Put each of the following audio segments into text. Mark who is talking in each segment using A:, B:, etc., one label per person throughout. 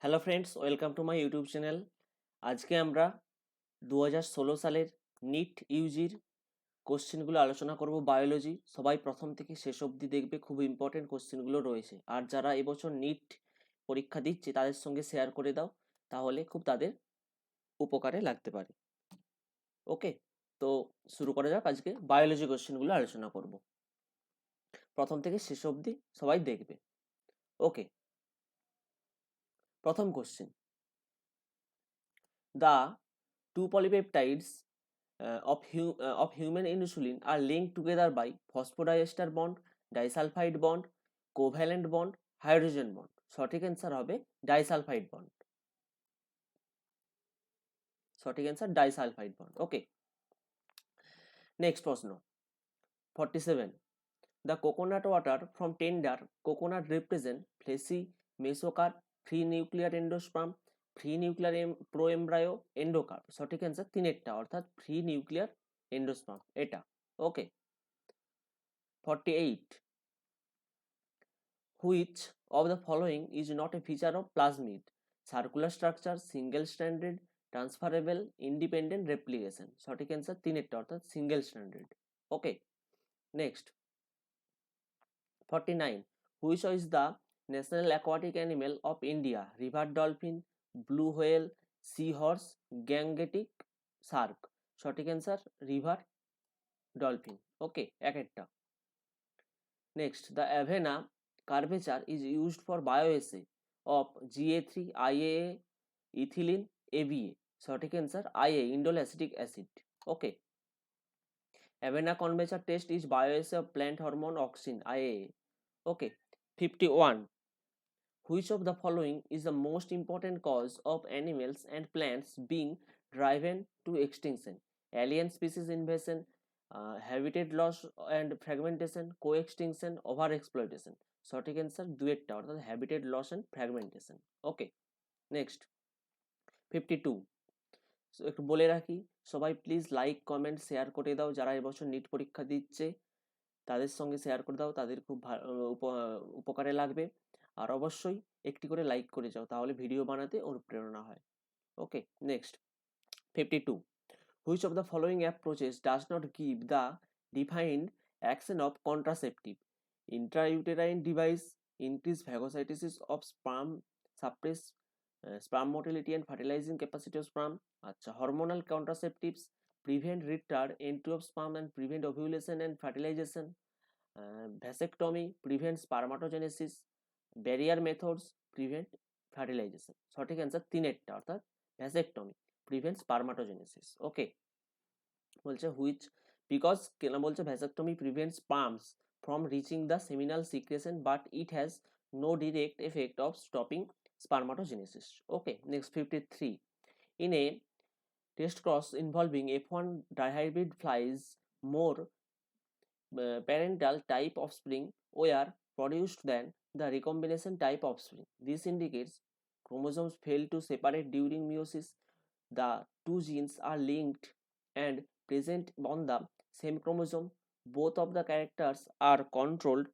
A: Hello friends, welcome to my YouTube channel. আজকে আমরা 2016 সালের নিট ইউজির কোশ্চেনগুলো আলোচনা করব। বায়োলজি সবাই প্রথম থেকে শেষ অবধি দেখবে, খুব ইম্পর্টেন্ট কোশ্চেনগুলো রয়েছে। আর যারা এবছর নিট পরীক্ষা দিচ্ছে তাদের সঙ্গে শেয়ার করে দাও, তাহলে খুব তাদের উপকারে লাগতে পারে। ওকে, তো শুরু করা যাক। আজকে বায়োলজি কোশ্চেনগুলো আলোচনা করব, প্রথম থেকে শেষ অবধি সবাই দেখবে। ওকে, প্রথম question, the two polypeptides of human insulin are linked together by phosphodiester bond, disulfide bond, covalent bond, hydrogen bond. সঠিক অ্যান্সার হবে ডাইসালফাইড বন্ড। সঠিক অ্যান্সার ডাইসালফাইড বন্ড। ওকে, নেক্সট প্রশ্ন 47, the coconut water from tender coconut represent fleshy mesocarp, free nuclear endosperm, free nuclear proembryo, endocarp. সঠিক answer তিনেরটা, অর্থাৎ free nuclear endosperm এটা। ওকে, 48, which of the following is not a feature of plasmid? Circular structure, single stranded, transferable, independent replication. সঠিক answer তিনেরটা, অর্থাৎ single standard. Okay, next 49, which is the national aquatic animal of India? River dolphin, blue whale, seahorse, gangetic shark. সঠিক answer river dolphin. ওকে, এক একটা। Next, the Avena curvature is used for bioassay of GA3, IAA, ethylene, ABA. সঠিক answer IA, indole acetic acid. Okay, Avena curvature test is bioassay of plant hormone auxin, IAA. Okay, 51, which of the following is the most important cause of animals and plants being driven to extinction? Alien species invasion, habitat loss and fragmentation, co-extinction, overexploitation. সঠিক answer দুয়েরটা, অর্থাৎ habitat loss and fragmentation. Okay, next 52, একটু বলে রাখি, সবাই please like comment share করে দাও। যারা এবছর নিট পরীক্ষা দিচ্ছে তাদের সঙ্গে শেয়ার করে দাও, তাদের খুব উপকারে লাগবে। আর অবশ্যই একটি করে লাইক করে যাও, তাহলে ভিডিও বানাতে অনুপ্রেরণা হয়। Okay, next 52, which of the following approaches does not give the defined action of contraceptive? Intrauterine device, increase phagocytosis of sperm, suppress sperm motility and fertilizing capacity of sperm. আচ্ছা, hormonal contraceptives prevent retard entry of sperm and prevent ovulation and fertilization. Vasectomy prevents spermatogenesis. Barrier methods prevent fertilization. সঠিক answer তিনেরটা, অর্থাৎ vasectomy prevents spermatogenesis. ওকে, বলছে which, because কেন বলছে vasectomy prevents sperms from reaching the seminal secretion but it has no direct effect of stopping spermatogenesis. Okay, next 53, in a test cross involving F1 dihybrid flies, more parental type offspring were produced than the recombination type offspring. This indicates chromosomes fail to separate during meiosis. The two genes are linked and present on the same chromosome. Both of the characters are controlled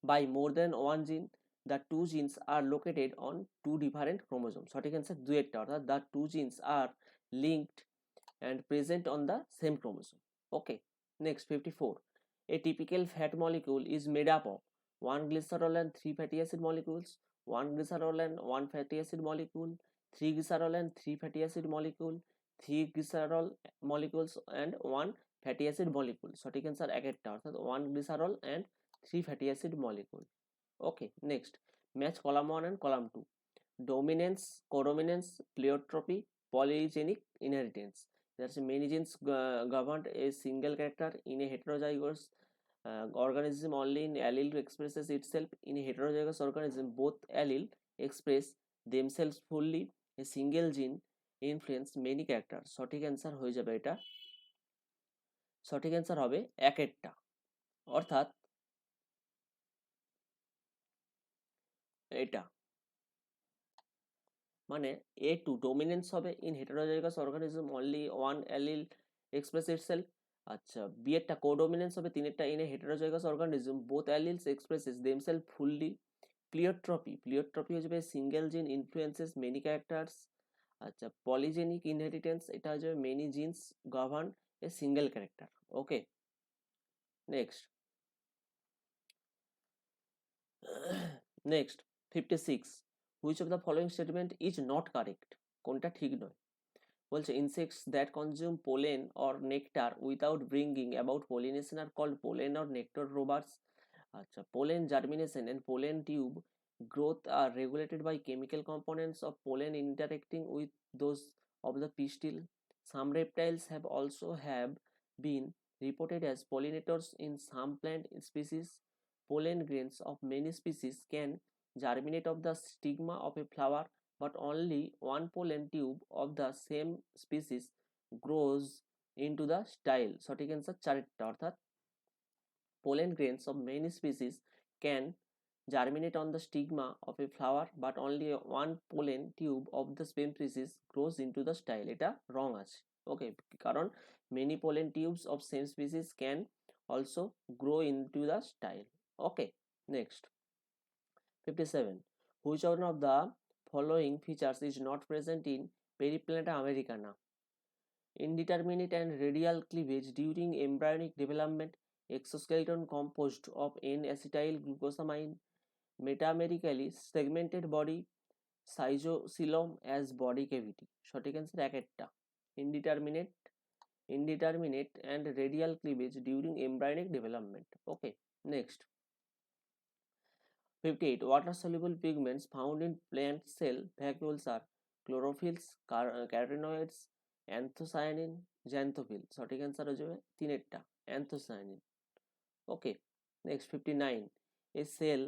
A: by more than one gene. The two genes are located on two different chromosomes. সঠিক answer দুয়েরটা, অর্থাৎ the two genes are linked and present on the same chromosome. Okay, next 54, a typical fat molecule is made up of one glycerol and three fatty acid molecules, one glycerol and one fatty acid molecule, three glycerol and three fatty acid molecule, three glycerol molecules and one fatty acid molecule. সঠিক answer এক একটা, অর্থাৎ one glycerol and three fatty acid molecule. Okay, next, match column 1 and column 2. Dominance, codominance, pleiotropy, polygenic inheritance. There's many genes governed a single character in a heterozygous organism. Only in allele expresses itself. In a heterozygous organism, both allele express themselves fully. A single gene influence many characters. সঠিক answer হয়ে যাবে এটা, সঠিক answer হবে এক একটা, অর্থাৎ এটা মানে A2 ডমিনেন্স হবে in heterozygous organism, only one allele express itself. আচ্ছা, বি এরটা কোডোমিনেন্স হবে তিনেরটা in a heterozygous organism, both alleles expresses themself fully. Pleiotropy হচ্ছে single gene influences many characters. আচ্ছা, পলিজেনিক ইনহেরিটেন্স, এটা হচ্ছে many genes govern a single character. Okay, next next 56, which of the following statement is not correct, কোনটা ঠিক নয়। বলছে insects that consume pollen or nectar without bringing about pollination are called pollen or nectar robbers. আচ্ছা, pollen germination and pollen tube growth are regulated by chemical components of pollen interacting with those of the pistil. Some reptiles have been reported as pollinators in some plant species. Pollen grains of many species can germinate of the stigma of a flower, but only one pollen tube of the same species grows into the style. সঠিক answer চারটা, অর্থাৎ pollen grains of many species can germinate on the stigma of a flower, but only one pollen tube of the same species grows into the style. এটা wrong আছে। ওকে, কারণ many pollen tubes of same species can also grow into the style. Okay, next 57, which one of the following features is not present in Periplanta americana? Indeterminate and radial cleavage during embryonic development, exoskeleton composed of N-acetyl glucosamine, metamerically segmented body, cytosylum as body cavity. সঠিক answer এক একটা, indeterminate and radial cleavage during embryonic development. Okay, next 58, water soluble pigments found in plant cell vacuoles are chlorophylls, carotenoids, anthocyanin, xanthophyll. সঠিক answer হয়ে যাবে তিনেরটা, anthocyanin. Okay, next 59, a cell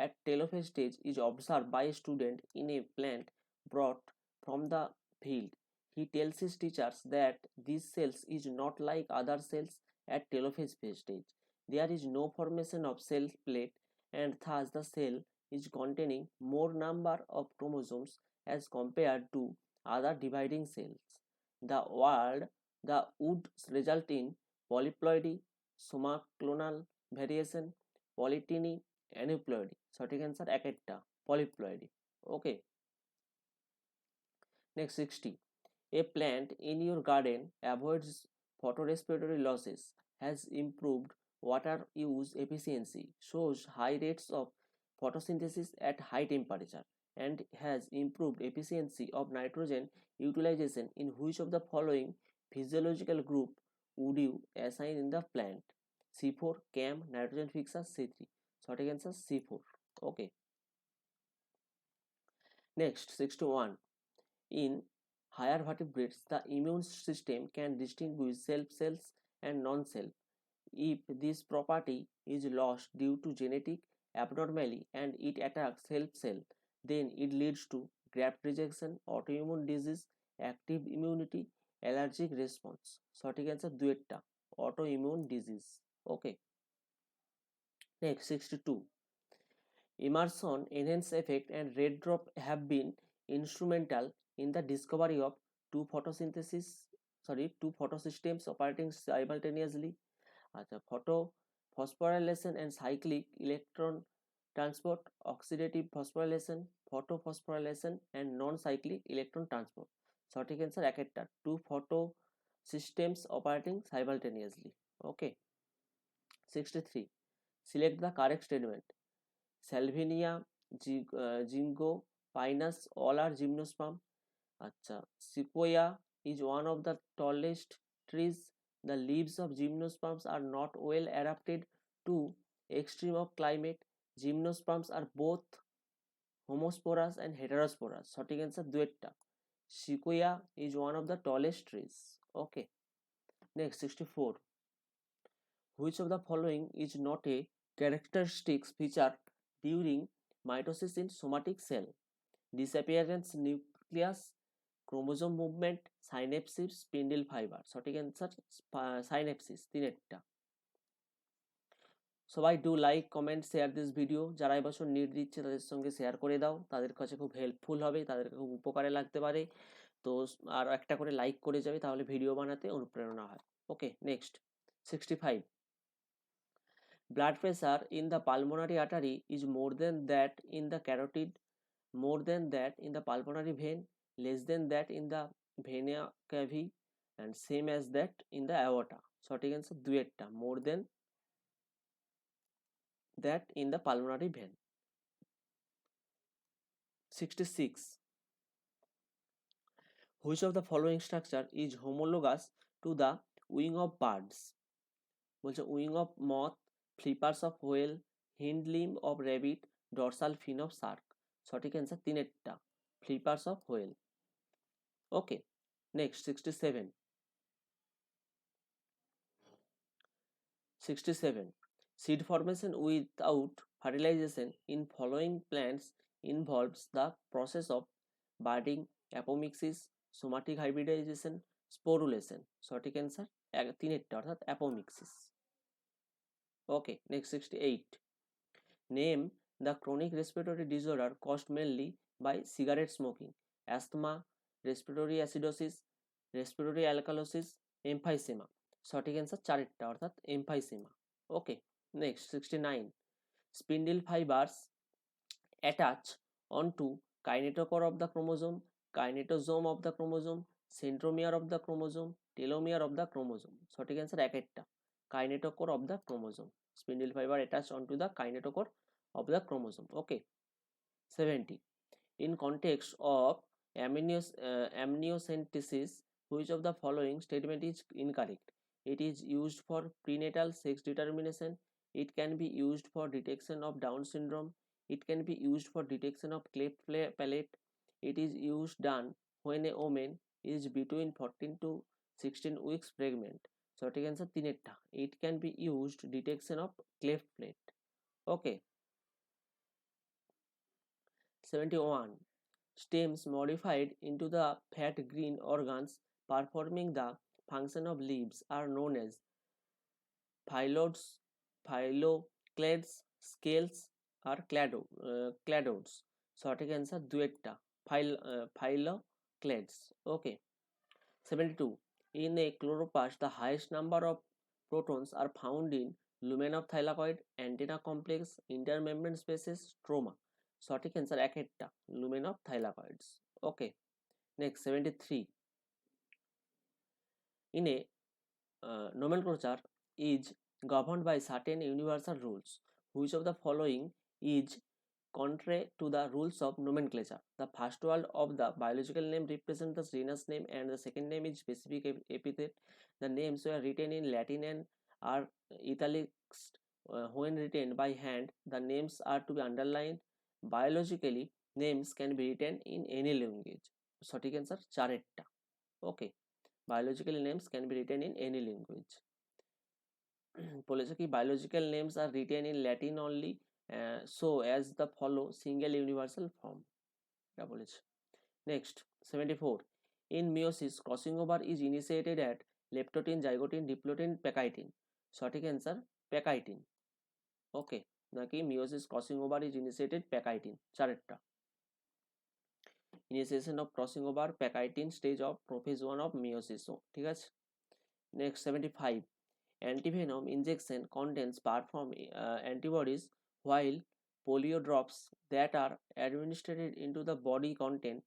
A: at telophase stage is observed by a student in a plant brought from the field. He tells his teachers that these cells is not like other cells at telophase stage. There is no formation of cell plate, and thus the cell is containing more number of chromosomes as compared to other dividing cells. The would result in polyploidy, somaclonal variation, polygyny, aneuploidy. সঠিক answer এক একটা, polyploidy. Okay, next 60, a plant in your garden avoids photorespiratory losses, has improved water use efficiency, shows high rates of photosynthesis at high temperature, and has improved efficiency of nitrogen utilization. In which of the following physiological group would you assign in the plant? C4, CAM, nitrogen fixer, C3. সঠিক answer C4. Okay, next 61, in higher vertebrates the immune system can distinguish self cells and non-self. If this property is lost due to genetic abnormality and it attacks help cell, then it leads to graft rejection, autoimmune disease, active immunity, allergic response. সঠিক answer দুয়েরটা, autoimmune disease. Okay, next 62, immersion, enhance effect, and red drop have been instrumental in the discovery of two photosystems operating simultaneously. আচ্ছা, phosphorylation and cyclic electron transport, oxidative phosphorylation, photophosphorylation and non-cyclic electron transport. সঠিক answer এক একটা, two photo systems operating simultaneously. Okay, 63, select the correct statement. Salvinia, Jingo, Pinus, all are gymnosperm. আচ্ছা, Sequoia is one of the tallest trees. The leaves of gymnosperms are not well adapted to extreme of climate. Gymnosperms are both homosporous and heterosporous. সঠিক answer দুয়েরটা, Sequoia is one of the tallest trees. Okay, next 64, which of the following is not a characteristic feature during mitosis in somatic cell? Disappearance nucleus, chromosome movement, synapsis, spindle fibre. সঠিক answer synapsis, তিনেরটা। সবাই do like, comment, share this video. যারা এবছর NEET দিচ্ছে তাদের সঙ্গে share করে দাও, তাদের কাছে খুব হেল্পফুল হবে, তাদেরকে খুব উপকারে লাগতে পারে। তো আর একটা করে লাইক করে যাবে, তাহলে ভিডিও বানাতে অনুপ্রেরণা হয়। Okay, next 65, Blood pressure in the pulmonary artery is more than that in the carotid, more than that in the pulmonary vein, less than that in the vena cava, and same as that in the aorta. সঠিক answer দুয়েরটা, more than that in the pulmonary vein. 66. Which of the following structure is homologous to the wing of birds? বলছে wing of moth, flippers of whale, hind limb of rabbit, dorsal fin of shark. সঠিক answer তিনেরটা, flippers of whale. Okay, next 67. 67. Seed formation without fertilization in following plants involves the process of budding, apomixis, somatic hybridization, sporulation. সঠিক answer তিনেরটা অর্থাৎ apomixis. Okay, next 68. Name the chronic respiratory disorder caused mainly by cigarette smoking: asthma, respiratory acidosis, respiratory alkalosis, emphysema. সঠিক answer চারেরটা অর্থাৎ emphysema. Okay, next 69. Spindle fibers attach onto kinetochore of the chromosome, kinetosome of the chromosome, centromere of the chromosome, telomere of the chromosome. সঠিক answer একেরটা, kinetochore of the chromosome. Spindle fiber attach onto the kinetochore of the chromosome. Okay, 70. In context of amniocentesis, which of the following statement is incorrect? It is used for prenatal sex determination. It can be used for detection of Down syndrome. It can be used for detection of cleft palate. It is used done when a woman is between 14 to 16 weeks pregnant. সঠিক answer তিনেরটা, it can be used detection of cleft plate. Okay, 71. Stems modified into the fat green organs performing the function of leaves are known as phyllodes, phyllocells, scales, or cladodes. সঠিক answer দুয়েরটা, phyllocells. Okay, 72. In a chloroplast, the highest number of protons are found in lumen of thylakoid, antenna complex, intermembrane spaces, stroma. সঠিক answer একেরটা, lumen of thylakoids. Okay, next 73. In a nomenclature is governed by certain universal rules. Which of the following is contrary to the rules of nomenclature? The first word of the biological name represents the genus name and the second name is specific epithet. The names were written in Latin and are italicized. When written by hand, the names are to be underlined. Biologically, names can be written in any language. সঠিক answer চারেরটা. Okay, biological names can be written in any language. বলেছে কি biological names are written in Latin only, so as the follow single universal form. এটা বলেছে. Next 74. In meiosis, crossing over is initiated at leptotin, zygotin, diplotin, pectitin. সঠিক answer pectitin. Okay, নাকি meiosis crossing over is initiated pectitin, চারেরটা. Initiation of crossing over pectitin stage of prophase 1 of meiosis. ঠিক আছে. Next 75. Antivenom injection contains perform antibodies, while polio drops that are administered into the body contain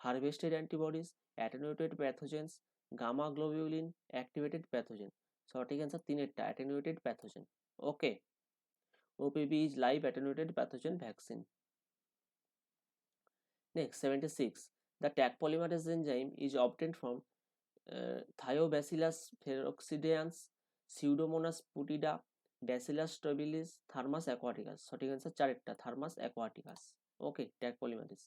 A: harvested antibodies, attenuated pathogens, gamma globulin activated pathogen. সঠিক answer তিনেরটা, attenuated pathogen. Okay, OPV is live attenuated pathogen vaccine. Next 76. The Taq polymerase enzyme is obtained from Thiobacillus feroccidans, Pseudomonas putida, Bacillus stabilis, Thermus aquaticus. সঠিক answer চারেরটা, Thermus aquaticus. Okay, Taq polymerase.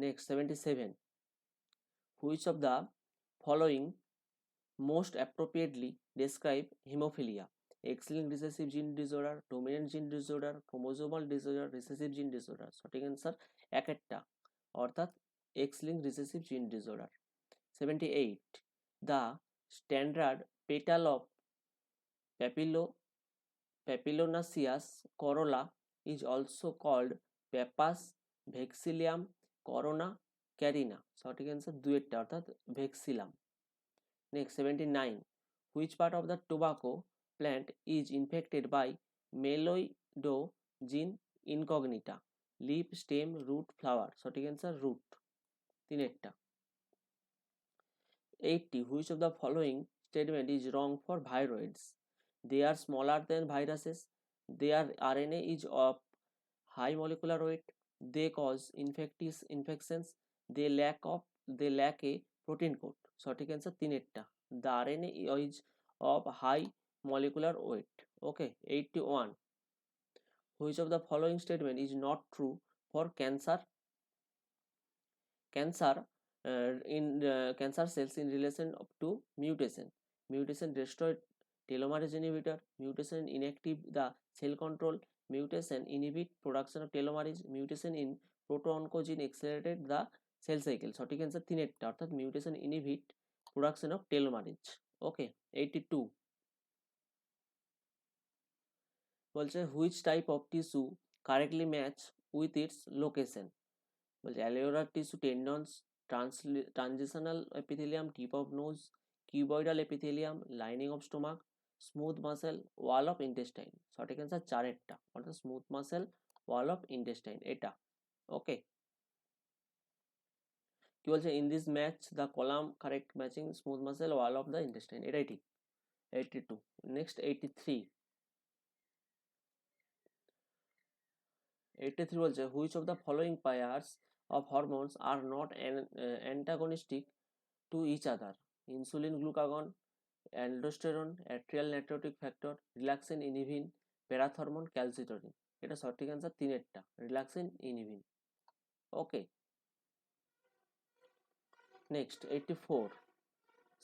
A: Next 77. Which of the following most appropriately describe hemophilia? X-linked recessive gene disorder, dominant gene disorder, chromosomal disorder, recessive gene disorder. সঠিক answer একেরটা অর্থাৎ X-linked recessive gene disorder. 78. The standard petal of papillonaceous corolla is also called pappus, vexillium, corona, carina. সঠিক answer দুয়েরটা অর্থাৎ vexillum. Next 79. Which part of the tobacco plant is infected by gene incognita? Leaf, stem, root, flower. সঠিক answer root. তিনেরটা। 80. Which of the following statement is wrong for viroids? They are smaller than viruses. Their RNA is of high molecular weight. They cause infections. They lack a protein coat. সঠিক answer তিনেরটা। The RNA is of high molecular weight. Okay. 81. Which of the following statement is not true for cancer? Cancer cells in relation to mutation destroy telomerase inhibitor, mutation inactive the cell control, mutation inhibit production of telomerase, mutation in proto-oncogene accelerated the cell cycle. সঠিক answer তিনেরটা, অর্থাৎ mutation inhibit production of telomerase. Okay. 82 বলছে which type of tissue correctly match with its location? বলছে areolar tissue tendons, transitional epithelium, tip of nose, cuboidal epithelium, lining of stomach, smooth muscle, wall of intestine. সঠিক answer চারেরটা, অর্থাৎ smooth muscle, wall of intestine এটা। Okay. কি বলছে in this match the column correct matching smooth muscle wall of the intestine, এটাই ঠিক। 82। Next 83। 83 বলছে which of the following pairs of hormones are not antagonistic to each other? Insulin glucagon, aldosterone, atrial natriuretic factor, relaxin inhibin, parathormone, calcitonin. এটা সঠিক answer তিনেরটা, relaxin inhibin. Okay. Next 84।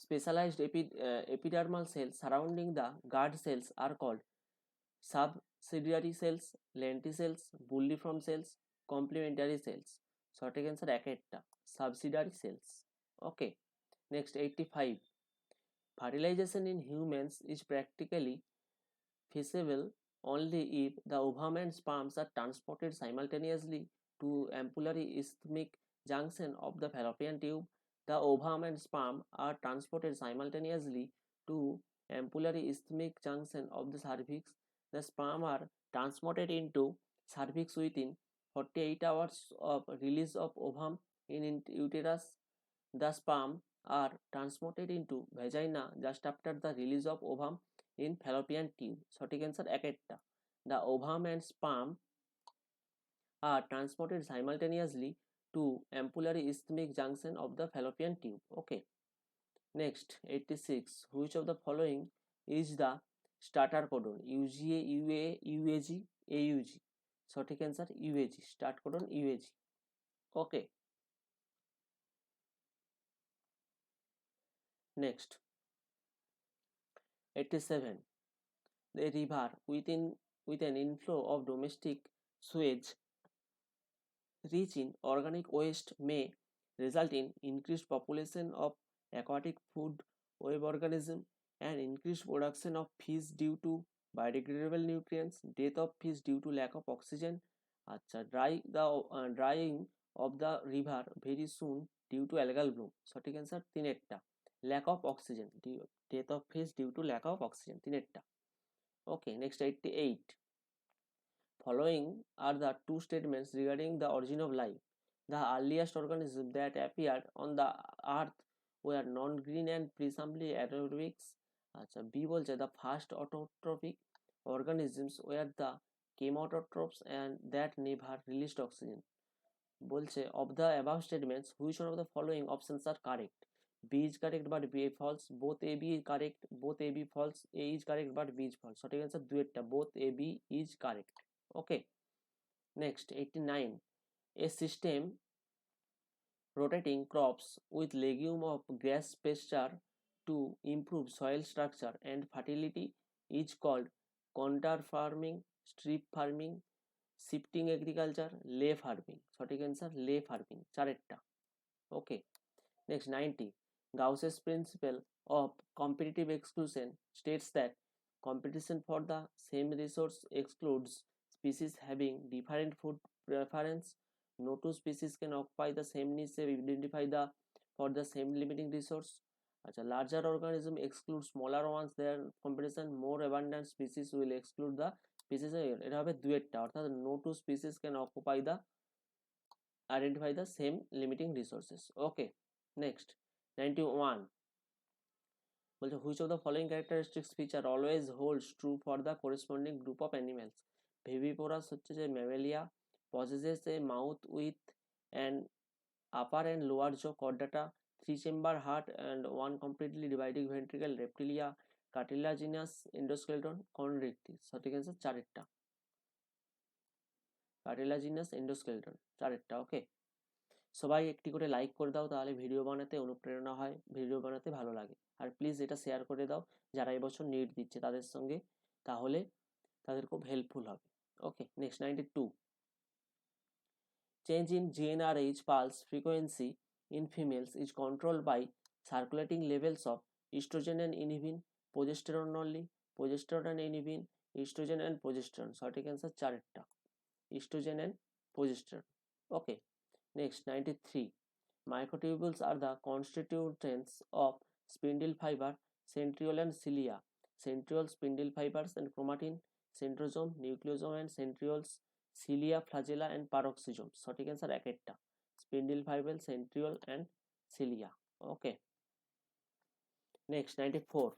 A: Specialized epidermal cells surrounding the guard cells are called subsidiary cells, lenticels, bulliform cells, complementary cells. সঠিক answer একেরটা, subsidiary cells. Okay. Next 85। Fertilization in humans is practically feasible only if the ovum and sperms are transported simultaneously to ampullary isthmic junction of the fallopian tube. The ovum and sperm are transported simultaneously to ampullary isthmic junction of the cervix. The sperm are transported into cervix within 48 hours of release of ovum in uterus. The sperm are transported into vagina just after the release of ovum in fallopian tube. সঠিক answer একেরটা। The ovum and sperm are transported simultaneously to ampullary isthmic junction of the fallopian tube. Okay. Next 86. Which of the following is the starter codon? UGA, UA, UAG, AUG. সঠিক answer UAG, start codon UAG। Okay. Next 87. A river with an inflow of domestic sewage rich in organic waste may result in increased population of aquatic food web organism and increased production of fish due to biodegradable nutrients, death of fish due to lack of oxygen. আচ্ছা, drying of the river very soon due to algal bloom. সঠিক answer তিনেরটা, lack of oxygen, death of fish due to lack of oxygen, তিনেরটা। Okay, next 88. Following are the two statements regarding the origin of life. The earliest organisms that appeared on the earth were non-green and presumably anaerobics. আচ্ছা, B বলছে the first autotrophic organisms were the chemoautotrophs and that never released oxygen. বলছে of the above statements which one of the following options are correct? B is correct but B is false. Both A B is correct. Both A B false. A is correct but B is false. সঠিক answer দুইটা, both A B is correct. Okay. Next 89. A system rotating crops with legume of grass pasture to improve soil structure and fertility is called contour farming, strip farming, shifting agriculture, lay farming. সঠিক answer lay farming, চারেরটা। Okay. Next 90. Gauss's principle of competitive exclusion states that competition for the same resource excludes species having different food preference. No two species can occupy the same niche identified for the same limiting resource. আচ্ছা, larger organism exclude smaller ones, there competition more abundant species will exclude the species. এটা হবে দুয়েরটা, অর্থাৎ no two species can occupy the identify the same limiting resources. Okay, next 91 বলছে which of the following characteristics feature always holds true for the corresponding group of animals. Viviparous হচ্ছে যে Mammalia, possesses a mouth with an upper and lower jaw, chordata, three chamber heart and one completely dividing ventricle, reptilia, cartilaginous endoskeleton, chondrichthyes. সঠিক answer চারেরটা, cartilaginous endoskeleton চারেরটা। ওকে, সবাই একটি করে like করে দাও, তাহলে video বানাতে অনুপ্রেরণা হয়, ভিডিও বানাতে ভালো লাগে। আর প্লিজ এটা শেয়ার করে দাও যারা এবছর নিট দিচ্ছে তাদের সঙ্গে, তাহলে তাদের খুব হেল্পফুল হবে। Okay, next 92 change in GnRH pulse frequency in females is controlled by circulating levels of estrogen and inhibin, progesterone only, progesterone and inhibin, estrogen and progesterone। সঠিক অ্যান্সার চারেরটা, estrogen and progesterone। Okay, next 93 microtubules are the constituents of spindle fiber, centriole and cilia, centriole, spindle fibers and chromatin, centrosome, nucleosome and centrioles, cilia, flagella and paroxysome। সঠিক answer একেরটা, spindle fiber, centriole and cilia। Okay, next 94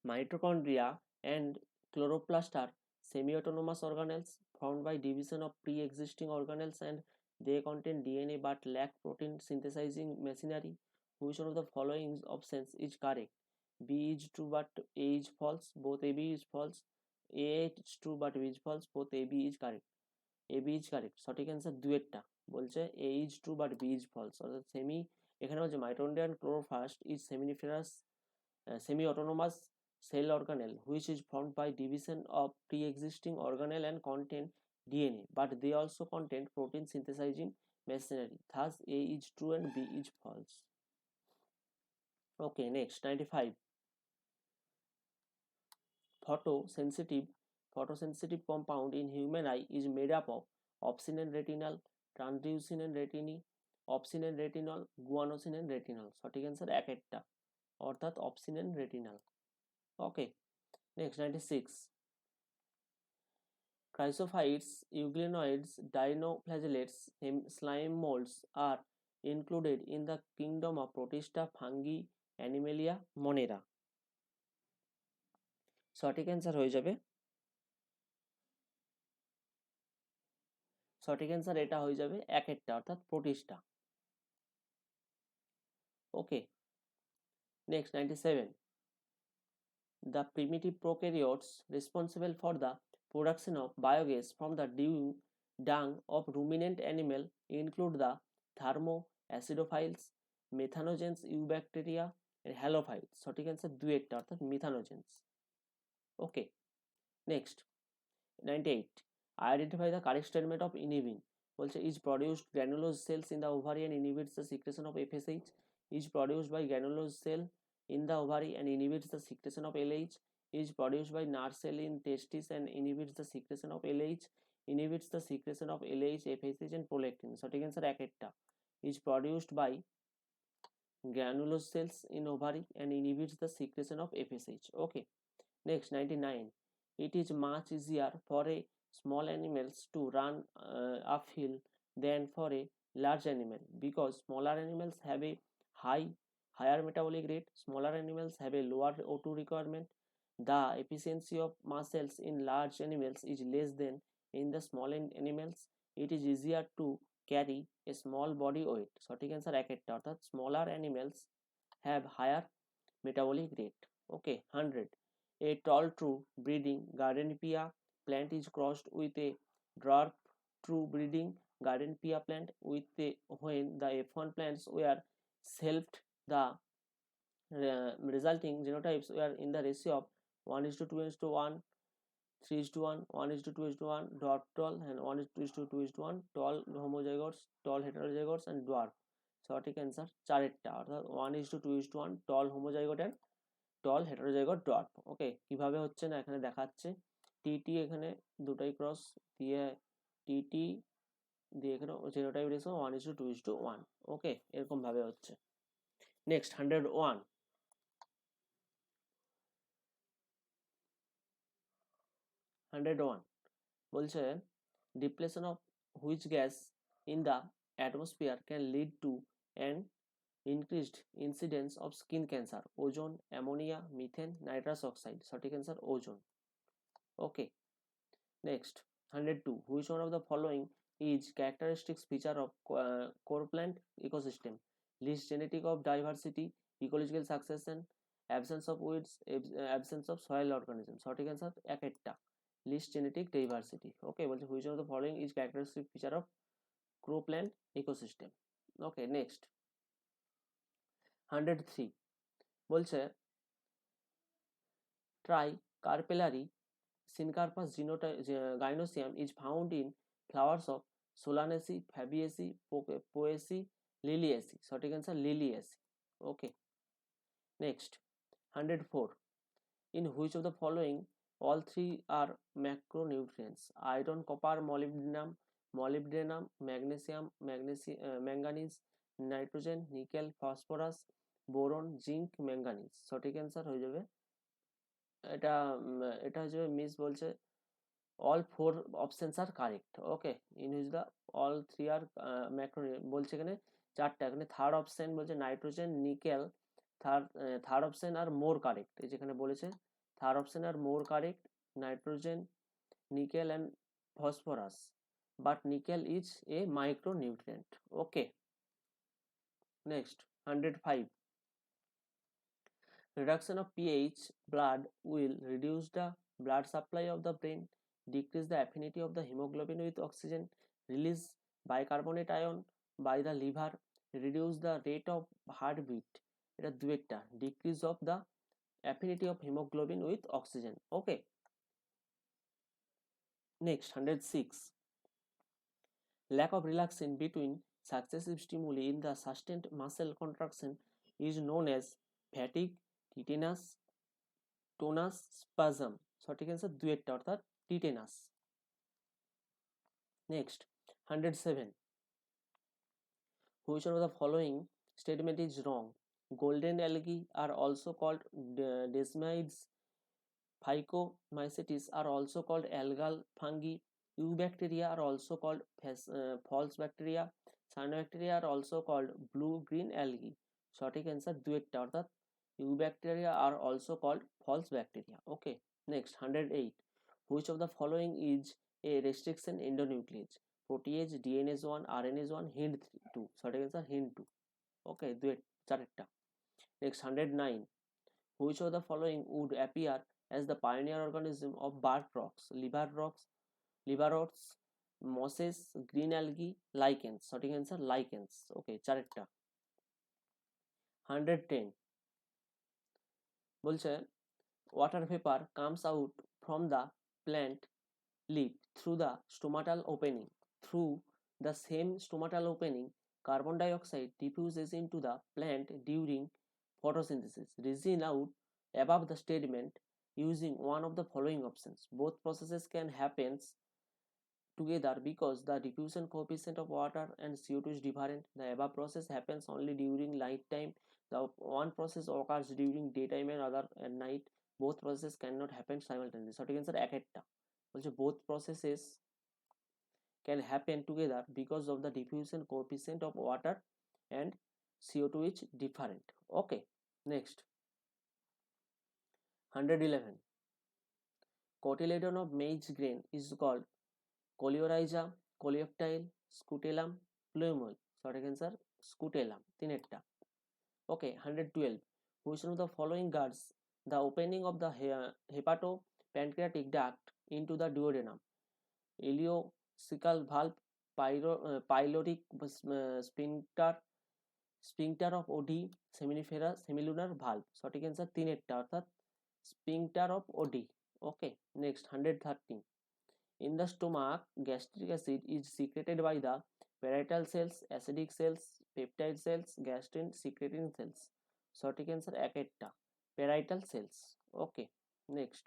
A: mitochondria and chloroplast are semi-autonomous organelles formed by division of pre-existing organelles, and they contain DNA but lack protein synthesizing machinery. Which one of the following options is correct? B is true but A is false, both AB is false, A is true but B is false, both AB is correct। AB is correct, সঠিক answer দুয়েরটা, বলছে A is true but B is false, অর্থাৎ semi, এখানে বলছে mitochondria and chloroplast is seminiferous semi-autonomous cell organelle which is formed by division of pre-existing organelle and contain DNA, but they also contain protein synthesizing machinery. Thus, A is true and B is false. Okay, next 95 photosensitive compound in human eye is made up of opsin and retinal, transducin and retini, opsin and retinol, guanosine and retinol। সঠিক answer একেরটা, অর্থাৎ opsin and retinal। Okay, next 96 chrysophytes, euglenoids, dinoflagellates, slime molds are included in the kingdom of protista, fungi, animalia, monera। সঠিক answer হয়ে যাবে, সঠিক answer এটা হয়ে যাবে একেরটা, অর্থাৎ Protista. Okay, next 97 the primitive prokaryotes responsible for the production of biogas from the dung of ruminant animal include the thermoacidophiles, methanogens, eubacteria and halophiles। সঠিক answer দুয়েরটা, অর্থাৎ মিথানোজেন্স। ওকে, next 98 identify the correct statement of inhibin। বলছে is produced granulose cells in the ovary and inhibits the secretion of FSH, is produced by granulose cell in the ovary and inhibits the secretion of LH, is produced by nerve cell in testis and inhibits the secretion of LH, inhibits the secretion of LH, FSH and prolactin। সঠিক answer একেরটা, is produced by granulose cells in ovary and inhibits the secretion of FSH। okay, next 99 it is much easier for a small animals to run uphill than for a large animal because smaller animals have a higher metabolic rate, smaller animals have a lower O2 requirement, the efficiency of muscles in large animals is less than in the small animals, it is easier to carry a small body weight। সঠিক answer একেরটা, অর্থাৎ smaller animals have higher metabolic rate। okay, 100 a tall true breeding gardenia plant is crossed with a dwarf true breeding gardenia plant with the when the F1 plants were selved, the resulting genotypes were in the ratio of 1:2:1, 3:1, 1:2:1, dwarf tall and 1:2:1 tall homozygotes, tall heterozygotes and dwarf। সঠিক answer চারেরটা, অর্থাৎ 1:2:1 tall homozygote and tall heterozygote dot. Okay, কিভাবে হচ্ছে না এখানে দেখাচ্ছে, TT এখানে দুটাই ক্রস দিয়ে টিটি দিয়ে এখানে জেনোটাইপ রেশিও 1:2:1। ওকে, এরকম ভাবে হচ্ছে। Next 101 101 বলছে depletion of which gas in the atmosphere can lead to an increased incidence of skin cancer? Ozone, ammonia, methane, nitrous oxide. সঠিক answer ozone. Okay. Next 102 which one of the following is characteristic feature of core plant ecosystem? Least genetic of diversity, ecological succession, absence of weeds, absence of soil organism. সঠিক answer এক একটা least genetic diversity. Okay, বলছে which one of the following is characteristic feature of cropland ecosystem? Okay, next 103 বলছে tricarpellary syncarpus gynosium is found in flowers of Solanaceae, Fabaceae, Poaceae, Liliaceae. সঠিক answer Liliaceae. Okay. Next 104 in which of the following all three are macronutrients? Iron, copper, molybdenum, magnesium, manganese, nitrogen, nickel, phosphorus, boron, zinc, manganese. সঠিক answer হয়ে যাবে এটা এটা হয়ে যাবে miss বলছে all four options are correct. Okay, in which the all three are macro বলছে এখানে চারটা, এখানে থার্ড অপশন বলছে nitrogen, nickel, third option are more correct. এই যেখানে বলেছে third option are more correct, nitrogen, nickel and phosphorus, but nickel is a micronutrient. Okay, next 105 reduction of pH blood will reduce the blood supply of the brain, decrease the affinity of the hemoglobin with oxygen, release bicarbonate ion by the liver, reduce the rate of heartbeat. এটা দুইটা decrease of the affinity of hemoglobin with oxygen. Okay, next 106 lack of relaxin between successive stimuli in the sustained muscle contraction is known as fatigue, tetanus, tonus, spasm. সঠিক answer দুইটা অর্থাৎ tetanus. Next 107 which one of the following statement is wrong? Golden algae are also called desmides, phycomycetes are also called algal fungi, eubacteria are also called false bacteria, cyanobacteria are also called blue green algae. সঠিক answer দুইটা অর্থাৎ eubacteria are also called false bacteria. Okay, next 108 which of the following is a restriction endonuclease? Protease, DNase1, RNase1, Hind2. সঠিক answer Hind2. Okay, চারটা। Next 109 which of the following would appear as the pioneer organism of bark rocks? liver rots, mosses, green algae, lichens. সঠিক answer lichens. Okay, চারটা। 110 বলছে water vapor comes out from the plant leaf through the stomatal opening. Through the same stomatal opening, carbon dioxide diffuses into the plant during photosynthesis. Reason out above the statement using one of the following options. Both processes can happen together because the diffusion coefficient of water and CO2 is different. The above process happens only during night time. The one process occurs during daytime and other at night. Both processes cannot happen simultaneously. সঠিক answer এক একটা বলছে both processes can happen together because of the diffusion coefficient of water and CO2 is different. Okay, next 111 cotyledon of maize grain is called coleorhiza, coleoptile, scutellum, plumule. সঠিক answer scutellum তিনেরটা। Okay, 112 which one of the following guards the opening of the hepatopancreatic duct into the duodenum? Ileocecal valve, pyloric sphincter of OD, semilunar valve. সঠিক answer তিনেরটা অর্থাৎ sphincter of OD. Okay, next 113 in the stomach gastric acid is secreted by the parietal cells, acidic cells, peptide cells, gastrin secreting cells. সঠিক answer এক একটা parietal cells. Okay, next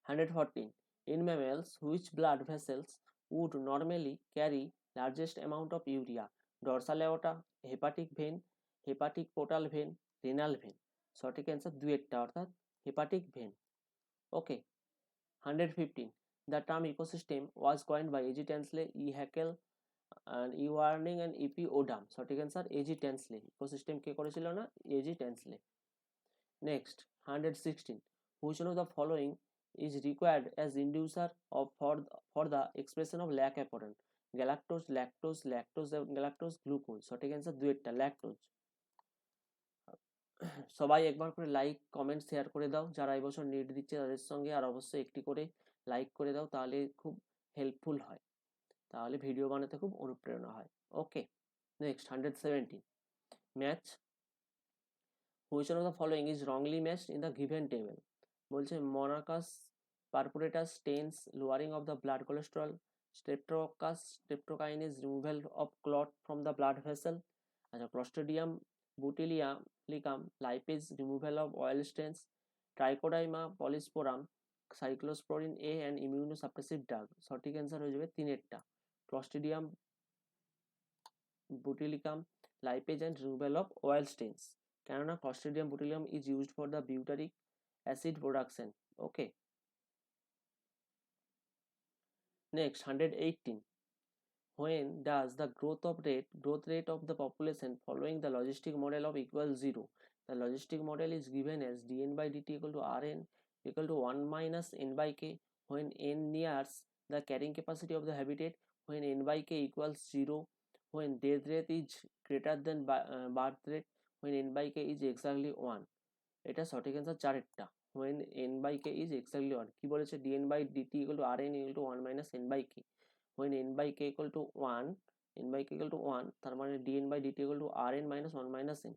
A: 114 in mammals which blood vessels would normally carry largest amount of urea? Dorsal aorta, hepatic vein, hepatic portal vein, renal vein. সঠিক answer দুয়েরটা, অর্থাৎ hepatic vein. Okay, 115, the term ecosystem was coined by A.G. Tansley, E. Haeckel and E. Warning and E. P. Odam. সঠিক answer A.G. Tansley। Ecosystem কে করেছিল না? A.G. Tansley। Next 116, which one of the following is required as inducer of for the expression of lac apparent? Galactose, lactose, lactose galactose, glucose. সঠিক answer দুয়েরটা, lactose. সবাই একবার করে like comment share করে দাও, যারা এবছর নেট দিচ্ছে তাদের সঙ্গে, আর অবশ্যই একটি করে লাইক করে দাও, তাহলে খুব হেল্পফুল হয়, তাহলে ভিডিও বানাতে খুব অনুপ্রেরণা হয়। Okay, next 117, match which one of the following is wrongly matched in the given table? বলছে monococcus purpuratus stains lowering of the blood cholesterol, streptococcus streptokinase removal of clot from the blood vessel, আচ্ছা clostridium botulinum lipase removal of oil stains, trichoderma polysporum cyclosporin A and immunosuppressive drug। সঠিক answer হয়ে যাবে তিনেরটা, clostridium botulinum lipase and removal of oil stains, কেননা clostridium botulinum is used for the butyric acid production। okay, next 118, when does the growth rate of the population following the logistic model of equal 0? The logistic model is given as dn by dt equal to rn equal to 1 minus n by k when n nears the carrying capacity of the habitat, when n by k equals 0, when death rate is greater than birth rate, when n by k is exactly 1। এটা সঠিক answer চারেরটা, when n by k is exactly 1। কি বলেছে? dn by dt equal to rn equal to 1 minus n by k, when n by k equal to 1, n by k equal to 1, তার মানে dn by dt equal to rn minus 1 minus n,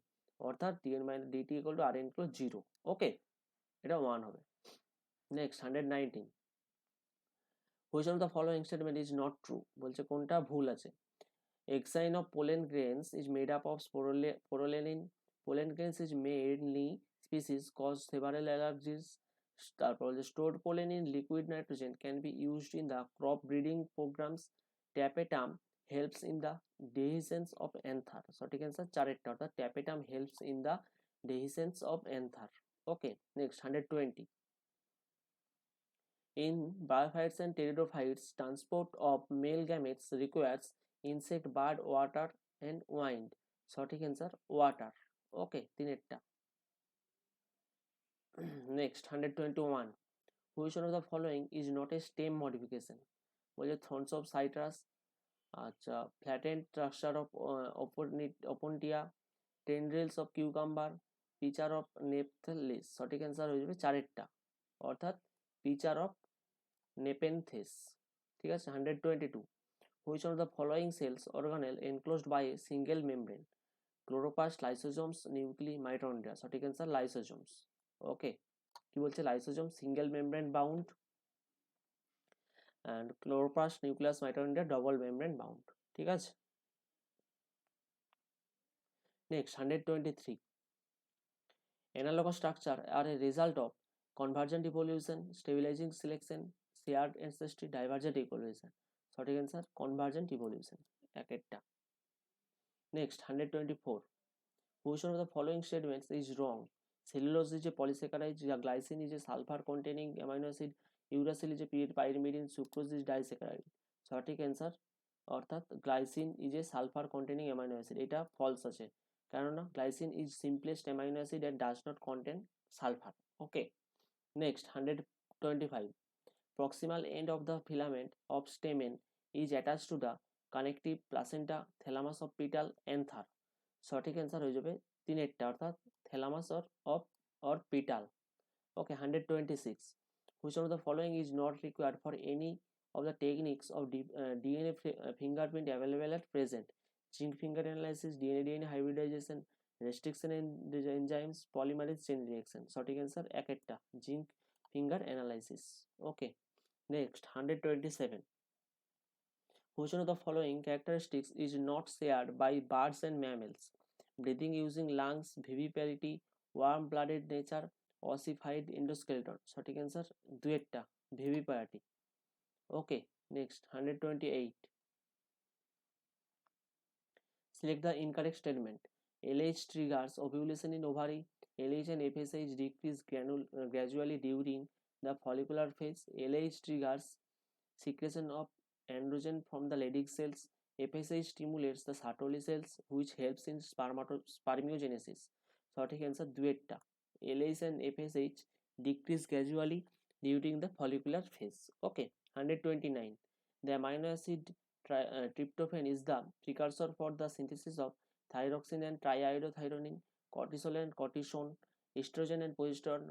A: অর্থাৎ dn by dt equal to rn equal to 0। ওকে, এটা 1 হবে। Next 119, which of the following statement is not true? বলছে কোনটা ভুল আছে? Exine of pollen grains is made up of sporulin. Pollen grains is mainly species cause several allergies. তারপর stored pollen in liquid nitrogen can be used in the crop breeding programs. Tapetum helps in the dehiscence of anther। সঠিক answer চারেরটা, অর্থাৎ tapetum helps in the dehiscence of anther। okay, next 120, in bryophytes and pteridophytes transport of male gametes requires insect, bird, water and wind। সঠিক answer water. Okay, তিনেরটা। Next 121, which one of the following is not a stem modification? বলছে thorns of citrus, আচ্ছা flattened structure of opuntia, tendrils of cucumber, pitcher of nepenthes। সঠিক answer হয়ে যাবে চারেরটা, অর্থাৎ pitcher of nepenthes। ঠিক আছে, 122, which one of the following cells organelle enclosed by a single membrane? Chloroplast, lysosomes, nuclei, mitochondria। সঠিক answer lysosomes। ওকে, কি বলছে? Lysosome single membrane bound and chloroplast, nucleus, mitochondria double membrane bound। ঠিক আছে, next 123, analogous structure are a result of convergent evolution, stabilizing selection, shared ancestry, divergent evolution। সঠিক answer convergent evolution, একটা। next 124, which one of the following statements is wrong? Cellulose is a polysaccharide, glycine is a sulfur containing amino acid, uracil is a pyrimidine, sucrose is disaccharide। সঠিক answer, অর্থাৎ glycine is a sulphur containing amino acid, এটা false আছে, কেননা glycine is simplest amino acid and does not contain sulphur. Okay, next 125, proximal end of the filament of stamen is attached to the connective placenta, thalamus of petal anther। সঠিক answer হয়ে যাবে তিনেরটা, অর্থাৎ thalamus or petal। okay, 126, which one of the following is not required for any of the techniques of DNA fingerprint available at present? Zinc finger analysis, DNA hybridization, restriction enzymes, polymerase chain reaction। সঠিক answer একটা, zinc finger analysis. Okay, next 127, which one of the following characteristics is not shared by birds and mammals? Breathing using lungs, viviparity, warm blooded nature, ossified endoskeleton। সঠিক answer দুয়েরটা, viviparity। Okay, next 128, select the incorrect statement। LH triggers ovulation in ovary. LH and FSH decrease gradually during the follicular phase. LH triggers secretion of androgen from the Leydig cells. FSH stimulates the Sertoli cells, which helps in spermiogenesis. সঠিক answer দুয়েরটা। LH and FSH decrease gradually during the follicular phase. Okay, 129. The amino acid tryptophan is the precursor for the synthesis of thyroxine and triiodothyronine, cortisol and cortisone, estrogen and progesterone,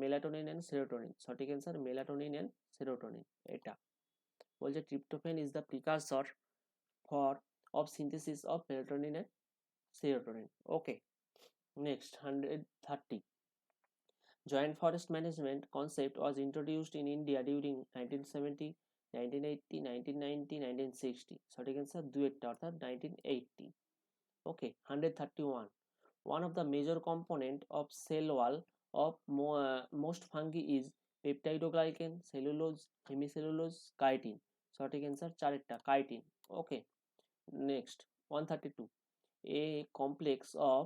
A: melatonin and serotonin. সঠিক answer melatonin and serotonin। এটা বলছে tryptophan is the precursor for of synthesis of melatonin and serotonin. Okay, next 130. Joint forest management concept was introduced in India during 1970, 1980, 1990, 1960. সঠিক answer দুয়েরটা অর্থাৎ 1980। Okay, 131. One of the major component of cell wall of most fungi is peptidoglycan, cellulose, hemicellulose, chitin. সঠিক answer চারেরটা chitin. Okay, next 132. A complex of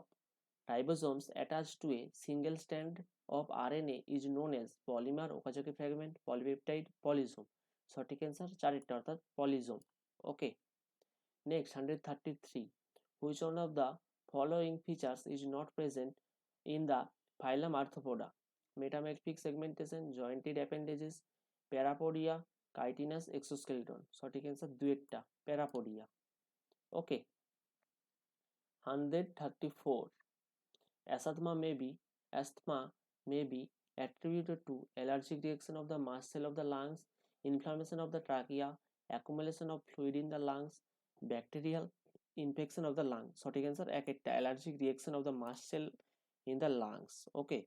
A: ribosomes attached to a single strand of RNA is known as polymer, Okazaki fragment, polypeptide, polysome. সঠিক answer চারেরটা অর্থাৎ polysome. Okay, next 133. Which one of the following features is not present in the phylum Arthropoda? Metamorphic segmentation, jointed appendages, parapodia, chitinous exoskeleton. সঠিক answer দুয়েরটা parapodia. Okay, 134. Asthma may be attributed to allergic reaction of the mast cell of the lungs, inflammation of the trachea, accumulation of fluid in the lungs, bacterial infection of the lungs. সঠিক answer একটা allergic reaction of the mast cell in the lungs. Okay,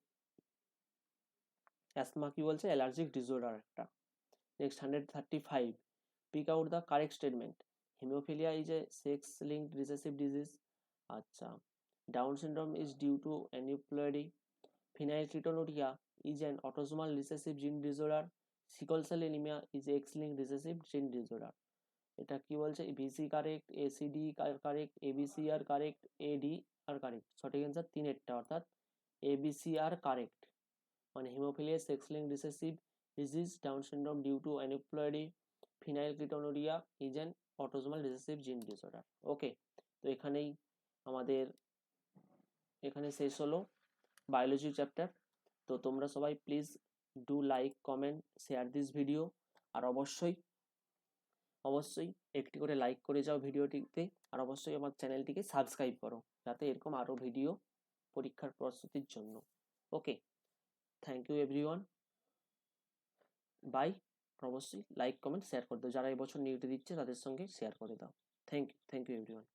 A: asthma কি বলছে allergic disorder একটা। Next 135. Pick out the correct statement. Haemophilia is a sex linked recessive disease. আচ্ছা, Down syndrome is due to aneuploidy. Phenylketonuria is an autosomal recessive gene disorder. Sickle cell anemia is X-linked recessive gene disorder. এটা কি বলছে BC correct, ACD correct, ABC are correct, AD are correct. সঠিক answer তিনেরটা অর্থাৎ ABC are correct. মানে haemophilia sex link recessive disease, Down syndrome due to aneuploidy, phenylketonuria is an autosomal recessive gene disorder. Okay, তো এখানে শেষ হলো biology chapter. তো তোমরা সবাই please do like, comment, share this video. আর অবশ্যই একটি করে লাইক করে যাও ভিডিওটিতে। আর অবশ্যই আমার চ্যানেলটিকে সাবস্ক্রাইব করো, যাতে এরকম আরও ভিডিও পরীক্ষার প্রস্তুতির জন্য। ওকে, থ্যাংক ইউ এভরিওয়ান, বাই। অবশ্যই লাইক, কমেন্ট, শেয়ার করে দাও। যারা এবছর নিউটি দিচ্ছে তাদের সঙ্গে শেয়ার করে দাও। Thank you everyone.